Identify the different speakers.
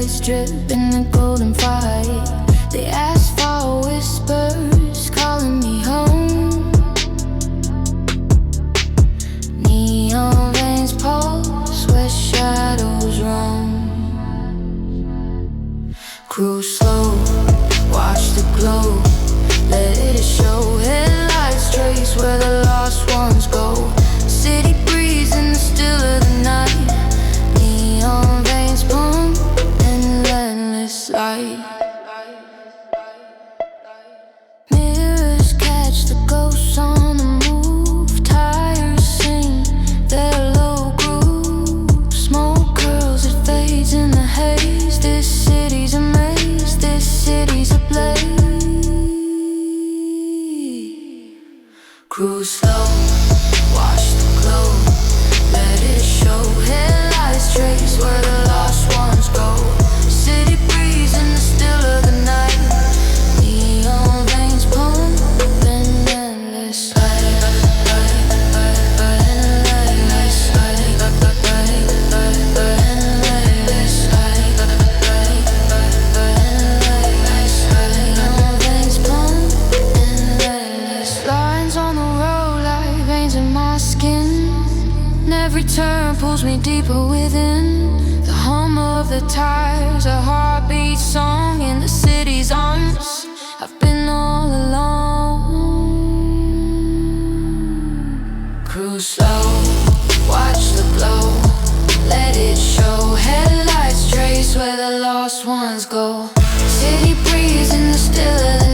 Speaker 1: lights drip in the golden fire. The asphalt whispers calling me home. Neon veins pulse where shadows roam. Cruise slow, watch the glow, let it show. Headlights trace where the lost ones go. City breeze in the still of the night. Neon veins pump and endless light. Mirrors catch the ghosts on the move. Tires sing their low groove. Smoke curls, it fades in the haze. This city's a maze, this city's a blaze. Cruise slow, watch the glow, let it show. Headlights trace where the lost ones go. City breeze in the still of the night. Neon veins pump and endless light. Neon veins pump and endless. Lines on the road like veins in my skin. And every turn pulls me deeper within. The hum of the tires, a heartbeat song in the city's arms. I've been all alone. Cruise slow, watch the glow, let it show. Headlights trace where the lost ones go. City breeze in the still of the